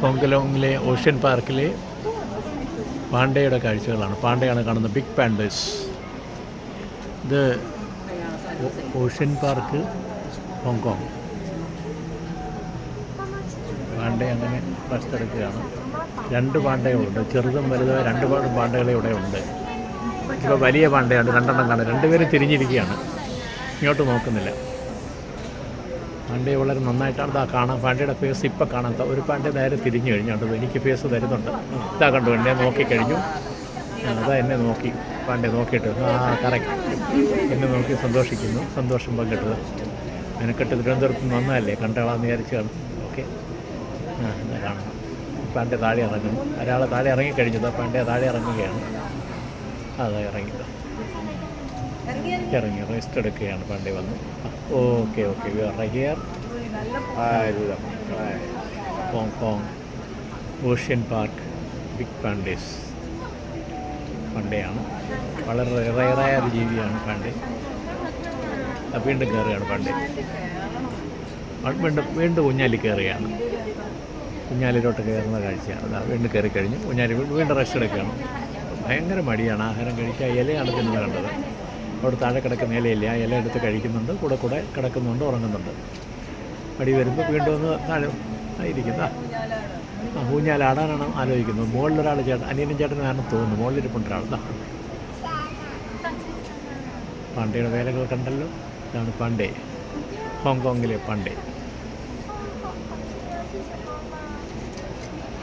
ഹോങ്കോങ്ങിലെ ocean പാർക്കിലെ പാണ്ടയുടെ കാഴ്ചകളാണ്. പാണ്ടയാണ് കാണുന്നത്, ബിഗ് പാൻഡേഴ്സ്. ഇത് ഓഷ്യൻ പാർക്ക് ഹോങ്കോങ്. പാണ്ട അങ്ങനെ ഫസ്റ്റ് എടുക്കുകയാണ്. 2 പാണ്ടകളുണ്ട്, ചെറുതും വലുതുമായ 2 പാണ്ടകളെ ഇവിടെ ഉണ്ട്. ഇപ്പോൾ വലിയ പാണ്ടയാണ്, 2 എണ്ണം കാണും. 2 പേരും തിരിഞ്ഞിരിക്കുകയാണ്, ഇങ്ങോട്ട് നോക്കുന്നില്ല. പാണ്ഡ്യ വളരെ നന്നായിട്ടാണ് ഇതാ കാണാം. പാണ്ഡ്യയുടെ ഫേസ് ഇപ്പം കാണാത്ത ഒരു പാണ്ഡ്യ നേരെ തിരിഞ്ഞു കഴിഞ്ഞാൽ എനിക്ക് ഫേസ് തരുന്നുണ്ട്. ഇതാ കണ്ടു, എന്നെ നോക്കിക്കഴിഞ്ഞു. അതാ എന്നെ നോക്കി, പാണ്ഡ്യ നോക്കിയിട്ട് കറക്റ്റ് എന്നെ നോക്കി സന്തോഷിക്കുന്നു. സന്തോഷം പങ്കിട്ടത് മെനക്കെട്ട് തിരുവനന്തപുരത്ത് നന്നതല്ലേ, കണ്ടോളാന്ന് വിചാരിച്ചു കാണും. ഓക്കെ, ഇതാ കാണണം. പാണ്ഡ്യ താഴെ ഇറങ്ങുന്നു. ഒരാൾ താഴെ ഇറങ്ങിക്കഴിഞ്ഞത്, പാണ്ഡ്യ താഴെ ഇറങ്ങുകയാണ്. അതാ ഇറങ്ങിയത്, ഇറങ്ങി റെസ്റ്റ് എടുക്കുകയാണ്. പാണ്ഡ്യ വന്നു. Okay okay, we are here Hong Kong ocean park big pandas. പാണ്ഡ്യയാണ്, വളരെ റയറായ ഒരു ജീവിയാണ് പാണ്ഡ്യ. വീണ്ടും കയറുകയാണ് പാണ്ഡ്യ. വീണ്ടും ഊഞ്ഞാലി കയറുകയാണ്. ഊഞ്ഞാലിലോട്ട് കയറുന്ന കാഴ്ചയാണ്. അതാ വീണ്ടും കയറി കഴിഞ്ഞു. ഊഞ്ഞാലി വീണ്ടും റെസ്റ്റ് എടുക്കുകയാണ്. ഭയങ്കര മടിയാണ്, ആഹാരം കഴിക്കുക. ഇലയാണ് തിന്നത് കണ്ടത്. അവിടെ താഴെ കിടക്കുന്ന ഇലയില്ല, ആ ഇല എടുത്ത് കഴിക്കുന്നുണ്ട്. കൂടെ കിടക്കുന്നുണ്ട്, ഉറങ്ങുന്നുണ്ട്. മടി വരുമ്പോൾ വീണ്ടും ഒന്ന് താഴെ ഇരിക്കുന്ന ഊഞ്ഞാലാടാനാണ് ആലോചിക്കുന്നത്. മുകളിലൊരാൾ അനിയനും ചേട്ടനാണെന്ന് തോന്നുന്നു, മുകളിലിരിപ്പുണ്ടൊരാൾ. പാണ്ഡ്യയുടെ വേലകൾ കണ്ടല്ലോ. ഇതാണ് പാണ്ഡ്യ, ഹോങ്കോങ്ങിലെ പാണ്ഡ്യ.